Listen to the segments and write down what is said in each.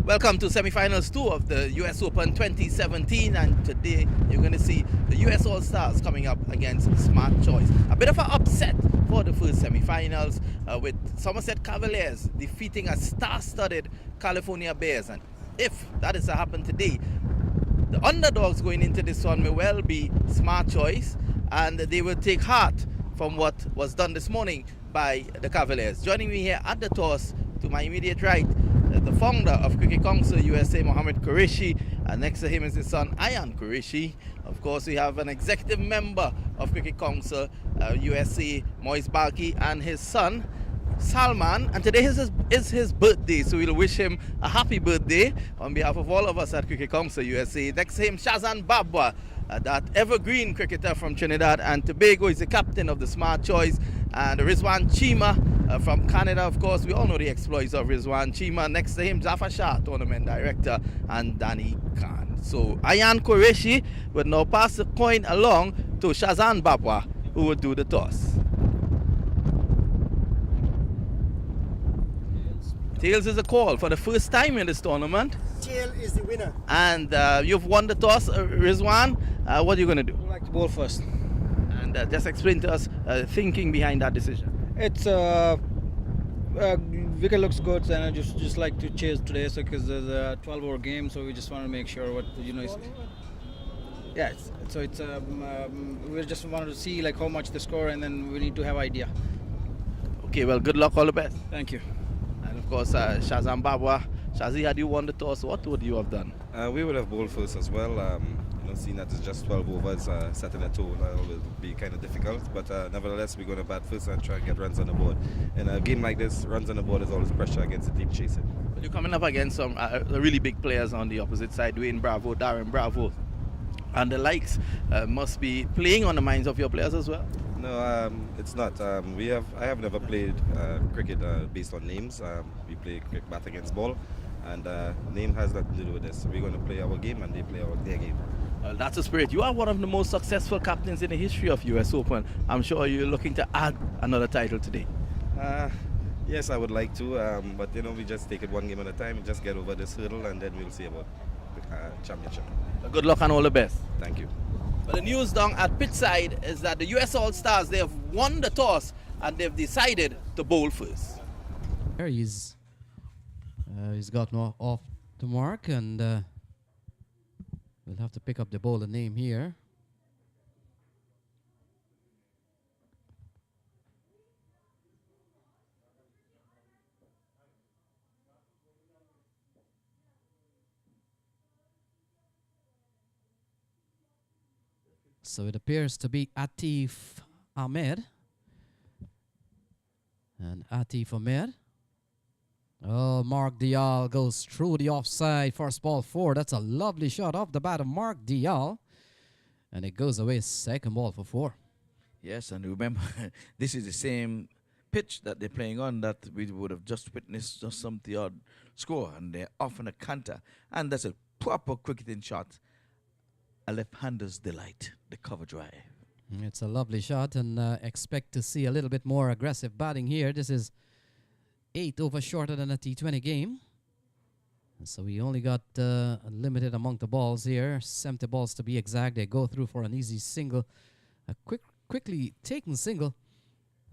Welcome to semi-finals 2 of the US Open 2017, and today you're going to see the US All-Stars coming up against Smart Choice. A bit of an upset for the first semi-finals with Somerset Cavaliers defeating a star-studded California Bears, and if that is to happen today, the underdogs going into this one may well be Smart Choice, and they will take heart from what was done this morning by the Cavaliers. Joining me here at the toss to my immediate right, the founder of Cricket Council USA, Mohammed Qureshi, and next to him is his son, Ayan Qureshi. Of course, we have an executive member of Cricket Council USA, Moise Balki, and his son, Salman. And today is his birthday, so we'll wish him a happy birthday on behalf of all of us at Cricket Council USA. Next to him, Shazan Babwa, that evergreen cricketer from Trinidad and Tobago. Is the captain of the Smart Choice. And Rizwan Chima from Canada, of course. We all know the exploits of Rizwan Chima. Next to him, Zafar Shah, tournament director, and Danny Khan. So Ayan Qureshi would now pass the coin along to Shazan Babwa, who will do the toss. Tails is a call for the first time in this tournament. Tail is the winner. And you've won the toss, Rizwan. What are you going to do? I'd like to bowl first. And just explain to us thinking behind that decision. It's wicket looks good, and I just like to chase today, so because there's a 12-over game, so we just want to make sure what yeah. So it's we just wanted to see like how much the score, and then we need to have idea. Okay, well, good luck, all the best. Thank you. And of course, Shazam Babwa. Shazi, had you won the toss, what would you have done? We would have bowled first as well. Seeing that it's just 12 overs, setting a tone will be kind of difficult. But nevertheless, we're going to bat first and try and get runs on the board. In a game like this, runs on the board is always pressure against the team chasing. Well, you're coming up against some really big players on the opposite side, Dwayne Bravo, Darren Bravo, and the likes must be playing on the minds of your players as well. No, it's not. I have never played cricket based on names. We play cricket bat against ball, and name has nothing to do with this. We're going to play our game, and they play their game. Well, that's the spirit. You are one of the most successful captains in the history of US Open. I'm sure you're looking to add another title today. Yes, I would like to, but we just take it one game at a time and just get over this hurdle, and then we'll see about championship. Good luck and all the best. Thank you. Well, the news down at pitchside is that the US All-Stars, they have won the toss and they've decided to bowl first. There he's gotten off the mark, and we'll have to pick up the bowler name here. So it appears to be Atif Ahmed. And Atif Ahmed. Oh, Mark Dial goes through the offside. First ball 4. That's a lovely shot off the bat of Mark Dial. And it goes away. Second ball for 4. Yes, and remember, this is the same pitch that they're playing on that we would have just witnessed just some odd score. And they're off on a canter. And that's a proper cricketing shot. A left-hander's delight, the cover drive. It's a lovely shot, and expect to see a little bit more aggressive batting here. This is 8 overs shorter than a T20 game. And so we only got a limited amount of balls here, 70 balls to be exact. They go through for an easy single, a quickly taken single.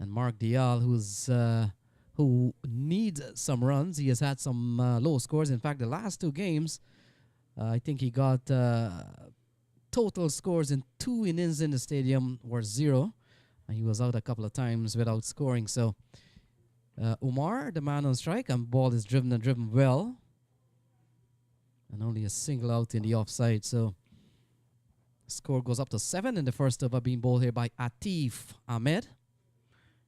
And Mark Dial, who needs some runs. He has had some low scores. In fact, the last 2 games, I think he got total scores in 2 innings in the stadium were 0. And he was out a couple of times without scoring. So Umar, the man on strike, and ball is driven well. And only a single out in the offside. So score goes up to 7 in the first over, being bowled here by Atif Ahmed.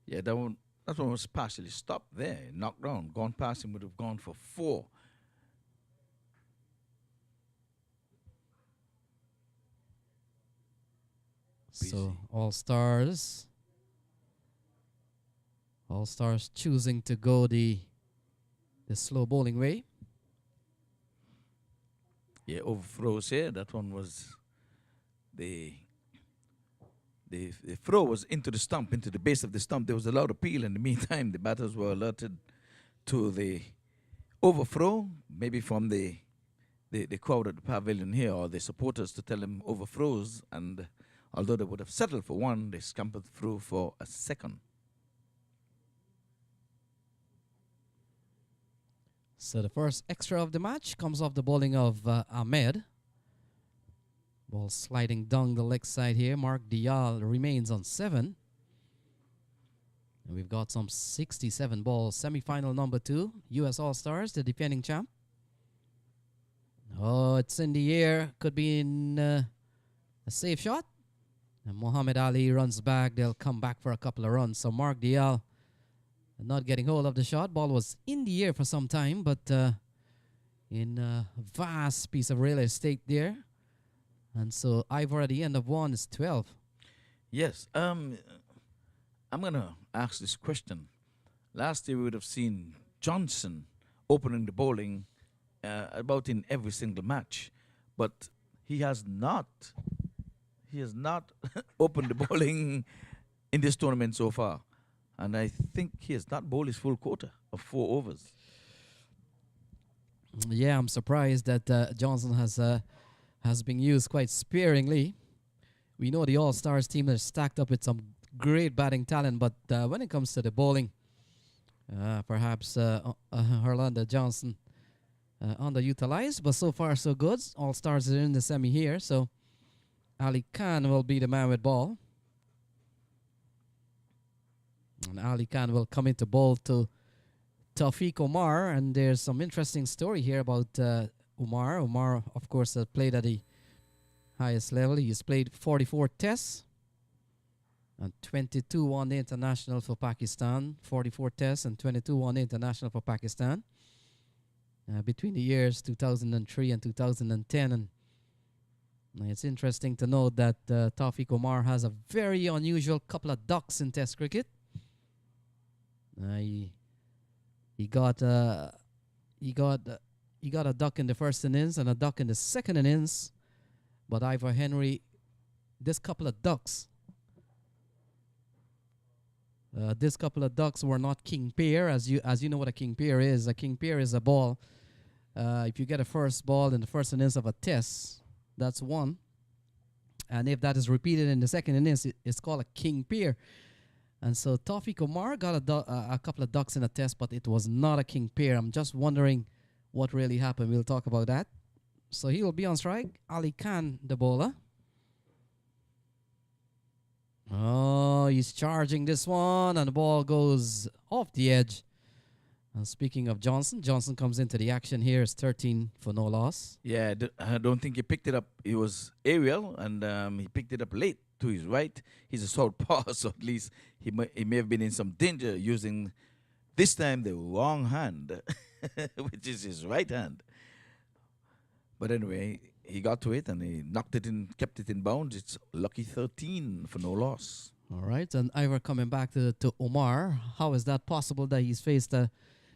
Yeah, that one was partially stopped there, knocked down. Gone past him would have gone for 4. So All-Stars choosing to go the slow bowling way. Yeah, overthrows here. That one was the throw was into the stump, into the base of the stump. There was a loud appeal. In the meantime, the batters were alerted to the overthrow, maybe from the crowd at the pavilion here or the supporters to tell them overthrows, and although they would have settled for one, they scampered through for a second. So the first extra of the match comes off the bowling of Ahmed. Ball sliding down the leg side here. Mark Dial remains on 7. And we've got some 67 balls. Semi-final number 2. US All-Stars, the defending champ. Oh, it's in the air. Could be in a safe shot. And Muhammad Ali runs back. They'll come back for a couple of runs. So Mark Dial not getting hold of the shot. Ball was in the air for some time, but in a vast piece of real estate there. And so Ivor at the end of 1 is 12. Yes. I'm going to ask this question. Last year we would have seen Johnson opening the bowling about in every single match, but he has not opened the bowling in this tournament so far. And I think he has not bowled his full quota of 4 overs. Yeah, I'm surprised that Johnson has been used quite sparingly. We know the All-Stars team is stacked up with some great batting talent, but when it comes to the bowling, perhaps Orlando Johnson underutilized, but so far so good. All-Stars are in the semi here, so Ali Khan will be the man with ball. And Ali Khan will come into bowl to Tawfiq Omar, and there's some interesting story here about Omar. Omar, of course, has played at the highest level. He's played 44 tests and 22 one-day international for Pakistan. 44 tests and 22 one-day international for Pakistan between the years 2003 and 2010. And it's interesting to note that Tawfiq Omar has a very unusual couple of ducks in Test cricket. He got a duck in the first innings and a duck in the second innings, but Ivor Henry, this couple of ducks were not king pair, as you know what a king pair is. A king pair is a ball. If you get a first ball in the first innings of a test, that's one, and if that is repeated in the second innings, it's called a king pair. And so Tawfiq Omar got a couple of ducks in a test, but it was not a king pair. I'm just wondering what really happened. We'll talk about that. So he will be on strike. Ali Khan, the bowler. Oh, he's charging this one, and the ball goes off the edge. And speaking of Johnson, Johnson comes into the action here. It's 13 for no loss. Yeah, I don't think he picked it up. It was aerial, and he picked it up late to his right. He's a southpaw, so at least he may have been in some danger using this time the wrong hand, which is his right hand. But anyway, he got to it and he knocked it in, kept it in bounds. It's lucky 13 for no loss. All right, and Ivor coming back to Omar. How is that possible that he's faced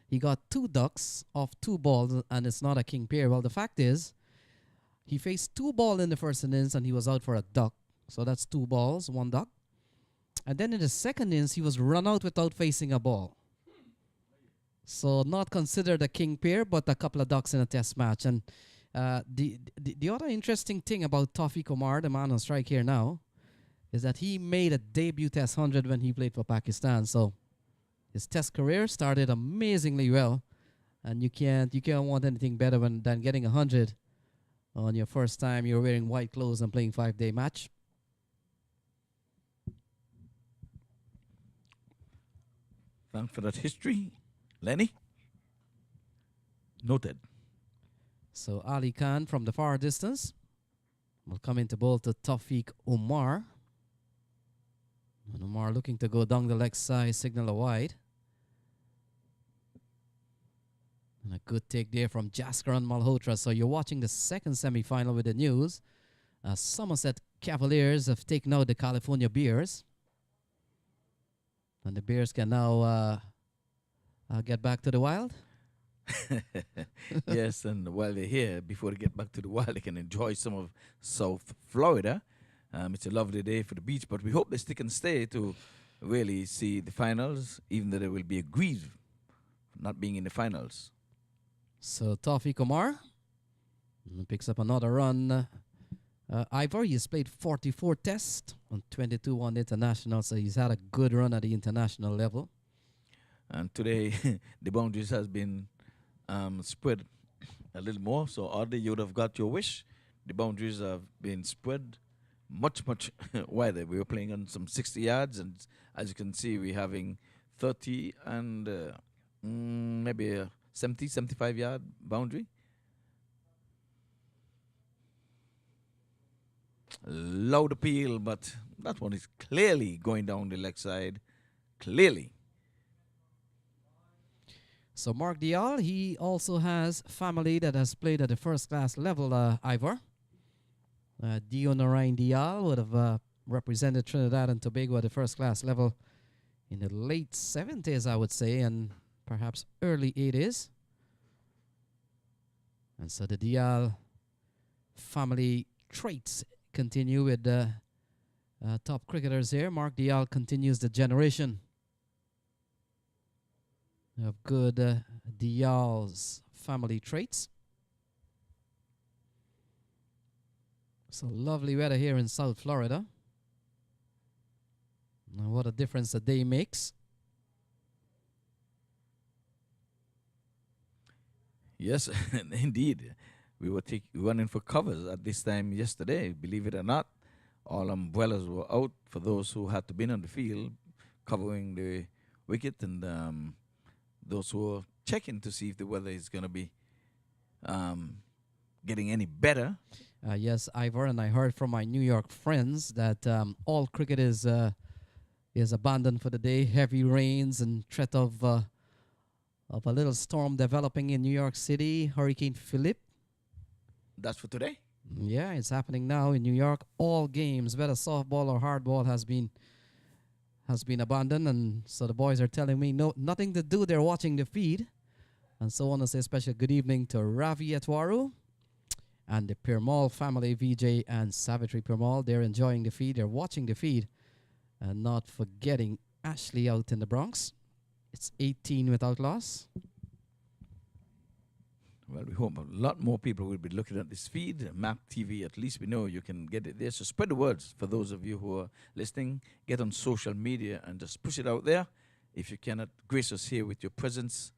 he got 2 ducks off 2 balls and it's not a king pair? Well, the fact is, he faced 2 balls in the first innings and he was out for a duck. So that's 2 balls, 1 duck. And then in the second innings, he was run out without facing a ball. So not considered a king pair, but a couple of ducks in a test match. And the other interesting thing about Tawfiq Omar, the man on strike here now, is that he made a debut Test 100 when he played for Pakistan. So his Test career started amazingly well, and you can't want anything better than getting 100 on your first time you're wearing white clothes and playing 5-day match. Thanks for that history, Lenny. Noted. So Ali Khan from the far distance will come into bowl to Tawfiq Omar. And Omar looking to go down the leg side, signal a wide. And a good take there from Jaskaran Malhotra. So you're watching the second semi-final with the news. Somerset Cavaliers have taken out the California Bears. And the Bears can now get back to the Wild. Yes, and while they're here, before they get back to the Wild, they can enjoy some of South Florida. It's a lovely day for the beach, but we hope they stick and stay to really see the finals, even though they will be aggrieved for not being in the finals. So Tawfiq Omar picks up another run. Ivor, he's played 44 tests on 22 on international, so he's had a good run at the international level. And today, the boundaries has been spread a little more. So, Audley, you would have got your wish. The boundaries have been spread much, much wider. We were playing on some 60 yards, and as you can see, we're having 30 and maybe a 70, 75 yard boundary. Loud appeal, but that one is clearly going down the leg side. Clearly. So Mark Dial, he also has family that has played at the first class level, Ivor. Dion Narain Dial would have represented Trinidad and Tobago at the first class level in the late 70s, I would say, and perhaps early 80s. And so the Dial family traits continue with the top cricketers here. Mark Dial continues the generation of good Dial's family traits. So lovely weather here in South Florida. And what a difference a day makes. Yes, indeed. We were running for covers at this time yesterday. Believe it or not, all umbrellas were out for those who had to be on the field covering the wicket, and those who were checking to see if the weather is going to be getting any better. Yes, Ivor, and I heard from my New York friends that all cricket is abandoned for the day. Heavy rains and threat of a little storm developing in New York City, Hurricane Philip. That's for today? Yeah, it's happening now in New York. All games, whether softball or hardball, has been abandoned, and so the boys are telling me nothing to do. They're watching the feed, and so I want to say a special good evening to Ravi Etwaru and the Pirmal family, Vijay and Savitri Pirmal. They're enjoying the feed. They're watching the feed, and not forgetting Ashley out in the Bronx. It's 18 without loss. Well, we hope a lot more people will be looking at this feed. Map TV, at least we know you can get it there. So spread the words for those of you who are listening. Get on social media and just push it out there. If you cannot grace us here with your presence.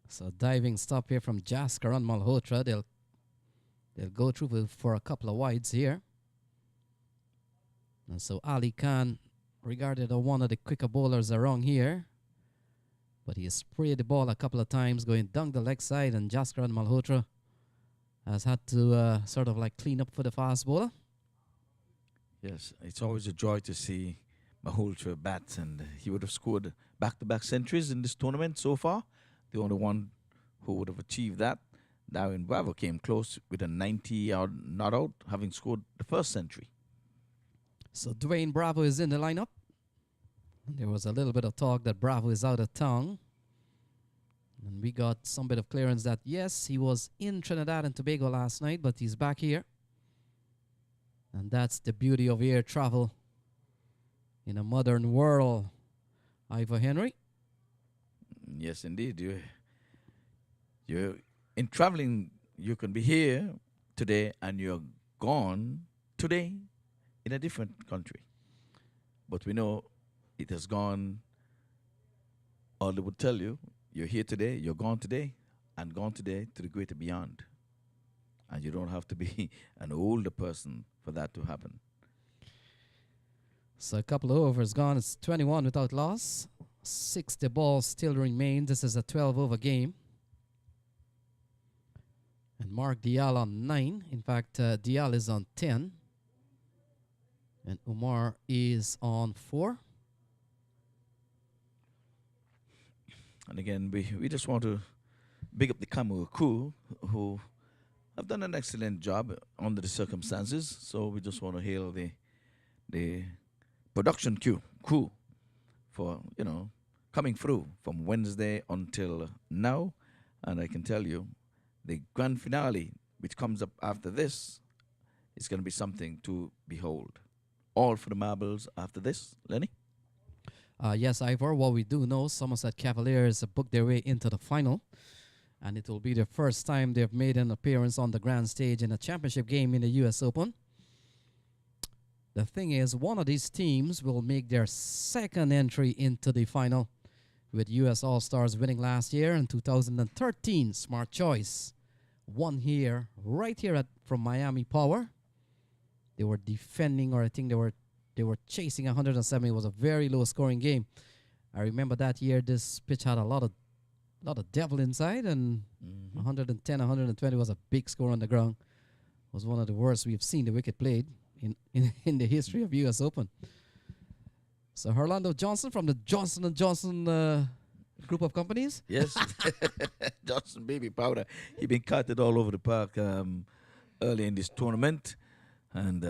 So diving stop here from Jasker on Malhotra. They'll go through for a couple of wides here. And so Ali Khan, regarded as one of the quicker bowlers around here. But he has sprayed the ball a couple of times going down the leg side, and Jaskaran Malhotra has had to sort of like clean up for the fast bowler. Yes, it's always a joy to see Malhotra bat, and he would have scored back-to-back centuries in this tournament so far. The only one who would have achieved that, Darwin Bravo, came close with a 90-yard not out, having scored the first century. So Dwayne Bravo is in the lineup. There was a little bit of talk that Bravo is out of town. And we got some bit of clearance that, yes, he was in Trinidad and Tobago last night, but he's back here. And that's the beauty of air travel in a modern world. Ivor Henry. Yes, indeed. You're in traveling, you can be here today and you're gone today in a different country. But we know it has gone, all they would tell you, you're here today, you're gone today, and gone today to the greater beyond. And you don't have to be an older person for that to happen. So a couple of overs gone. It's 21 without loss. 60 balls still remain. This is a 12-over game. And Mark Dial on 9. In fact, Dial is on 10. And Umar is on 4. And again, we just want to big up the camera crew who have done an excellent job under the circumstances. So we just want to hail the production crew for, coming through from Wednesday until now. And I can tell you, the grand finale, which comes up after this, is going to be something to behold. All for the marbles after this, Lenny? Yes, Ivor, what we do know, Somerset Cavaliers booked their way into the final, and it will be the first time they've made an appearance on the grand stage in a championship game in the US Open. The thing is, one of these teams will make their second entry into the final, with US All-Stars winning last year in 2013. Smart choice. Won here, right here from Miami Power. They were defending, or I think they were chasing 170. It was a very low scoring game. I remember that year this pitch had a lot of devil inside, and 110, 120 was a big score on the ground. It was one of the worst we've seen the wicket played in the history of US Open. So Orlando Johnson from the Johnson & Johnson group of companies. Yes, Johnson baby powder. He been carted all over the park early in this tournament, and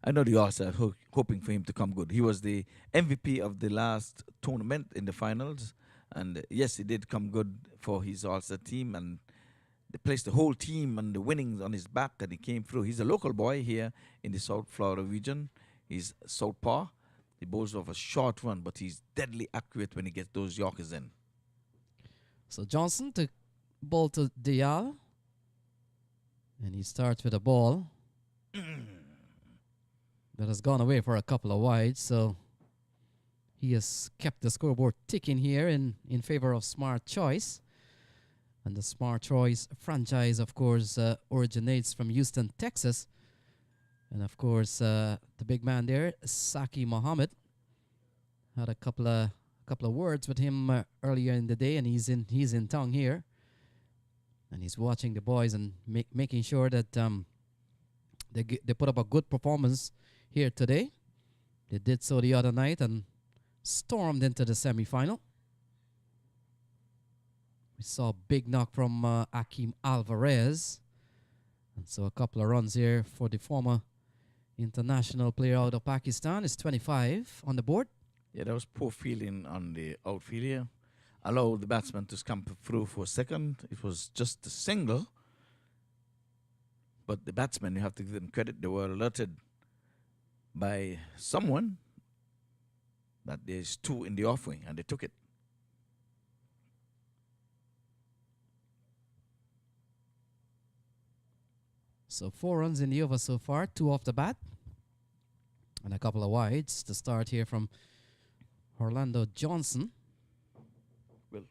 I know the All-Stars hoping for him to come good. He was the MVP of the last tournament in the finals, and yes, he did come good for his All-Star team, and they placed the whole team and the winnings on his back, and he came through. He's a local boy here in the South Florida region. He's southpaw. He bowls off a short run, but he's deadly accurate when he gets those Yorkers in. So Johnson to ball to Dial, and he starts with a ball that has gone away for a couple of wides. So he has kept the scoreboard ticking here in favor of Smart Choice. And the Smart Choice franchise, of course, originates from Houston, Texas. And of course, the big man there, Saki Mohammed, had a couple of words with him earlier in the day, and he's in town here, and he's watching the boys and making sure that they put up a good performance here today. They did so the other night and stormed into the semifinal. We saw a big knock from Akeem Alvarez, and so a couple of runs here for the former international player out of Pakistan. Is 25 on the board. Yeah, that was poor fielding on the outfield here. Allowed the batsman to scamper through for a second. It was just a single. But the batsmen, you have to give them credit. They were alerted by someone that there's two in the offering, and they took it. So 4 runs in the over so far, 2 off the bat, and a couple of wides to start here from Orlando Johnson. Well,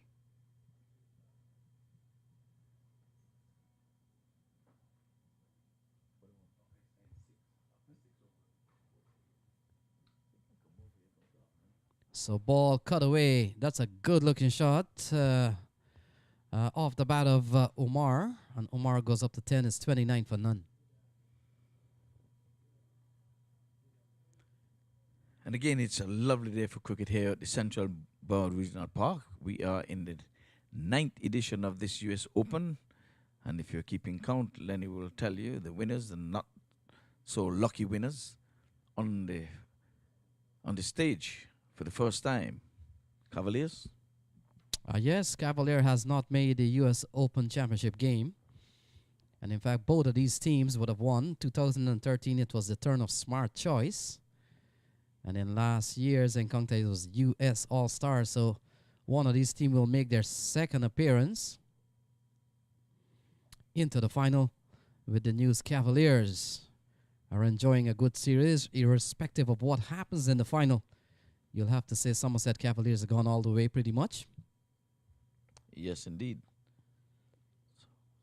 So ball cut away. That's a good looking shot off the bat of Omar, and Omar goes up to 10. It's 29 for none. and again, it's a lovely day for cricket here at the Central Board Regional Park. We are in the 9th edition of this US Open, and if you're keeping count, Lenny will tell you the winners, the not so lucky winners, on the stage for the first time. Cavaliers. Yes, Cavalier has not made the US Open Championship game. And in fact, both of these teams would have won. 2013, it was the turn of Smart Choice. And in last year's encounter, it was US All-Stars. So one of these teams will make their second appearance into the final, with the News Cavaliers are enjoying a good series, irrespective of what happens in the final. You'll have to say Somerset Cavaliers have gone all the way pretty much. Yes, indeed.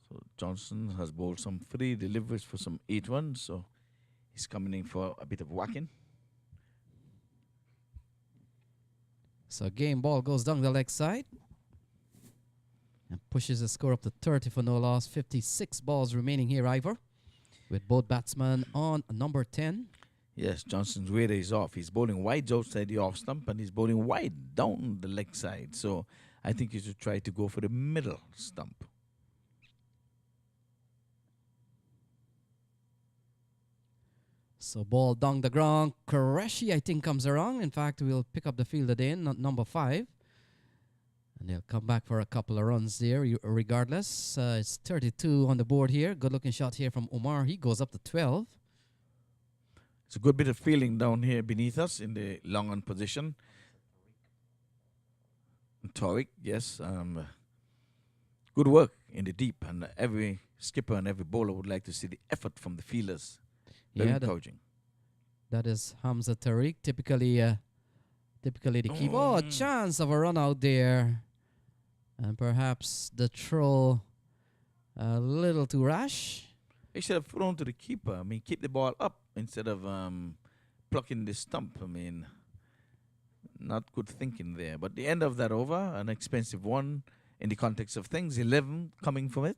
So Johnson has bowled some 3 deliveries for some 8 runs, so he's coming in for a bit of whacking. So game ball goes down the leg side and pushes the score up to 30 for no loss. 56 balls remaining here, Ivor, with both batsmen on number 10. Yes, Johnson's radar is off. He's bowling wide outside the off stump, and he's bowling wide down the leg side. So I think you should try to go for the middle stump. So ball down the ground. Qureshi, I think, comes around. In fact, we'll pick up the field again, number 5. And they'll come back for a couple of runs there. Regardless, it's 32 on the board here. Good looking shot here from Omar. He goes up to 12. It's a good bit of feeling down here beneath us in the long on position. Tariq, yes. Good work in the deep, and every skipper and every bowler would like to see the effort from the fielders. Very Yeah, encouraging. that is Hamza Tariq, typically the keeper. Oh, a chance of a run out there. And perhaps the throw a little too rash. He should have thrown to the keeper. I mean, keep the ball up instead of plucking the stump. I mean, not good thinking there. But the end of that over, an expensive one in the context of things, 11 coming from it.